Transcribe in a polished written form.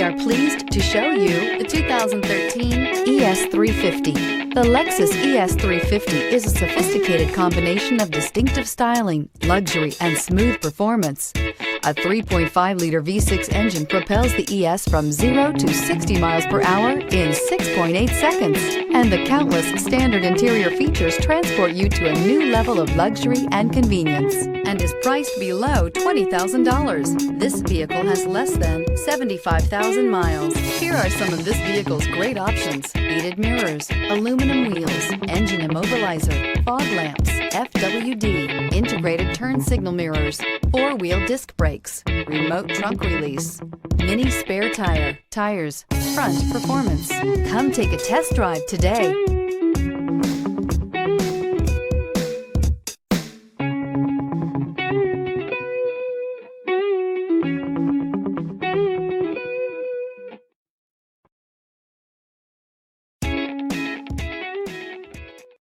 are pleased to show you the 2013 ES350. The Lexus ES350 is a sophisticated combination of distinctive styling, luxury, and smooth performance. A 3.5-liter V6 engine propels the ES from 0 to 60 miles per hour in 6.8 seconds, and the countless standard interior features transport you to a new level of luxury and convenience, and is priced below $20,000. This vehicle has less than 75,000 miles. Here are some of this vehicle's great options: heated mirrors, aluminum wheels, engine immobilizer, fog lamps, FWD, integrated turn signal mirrors, four-wheel disc brakes, remote trunk release, mini spare tires, front performance. Come take a test drive today.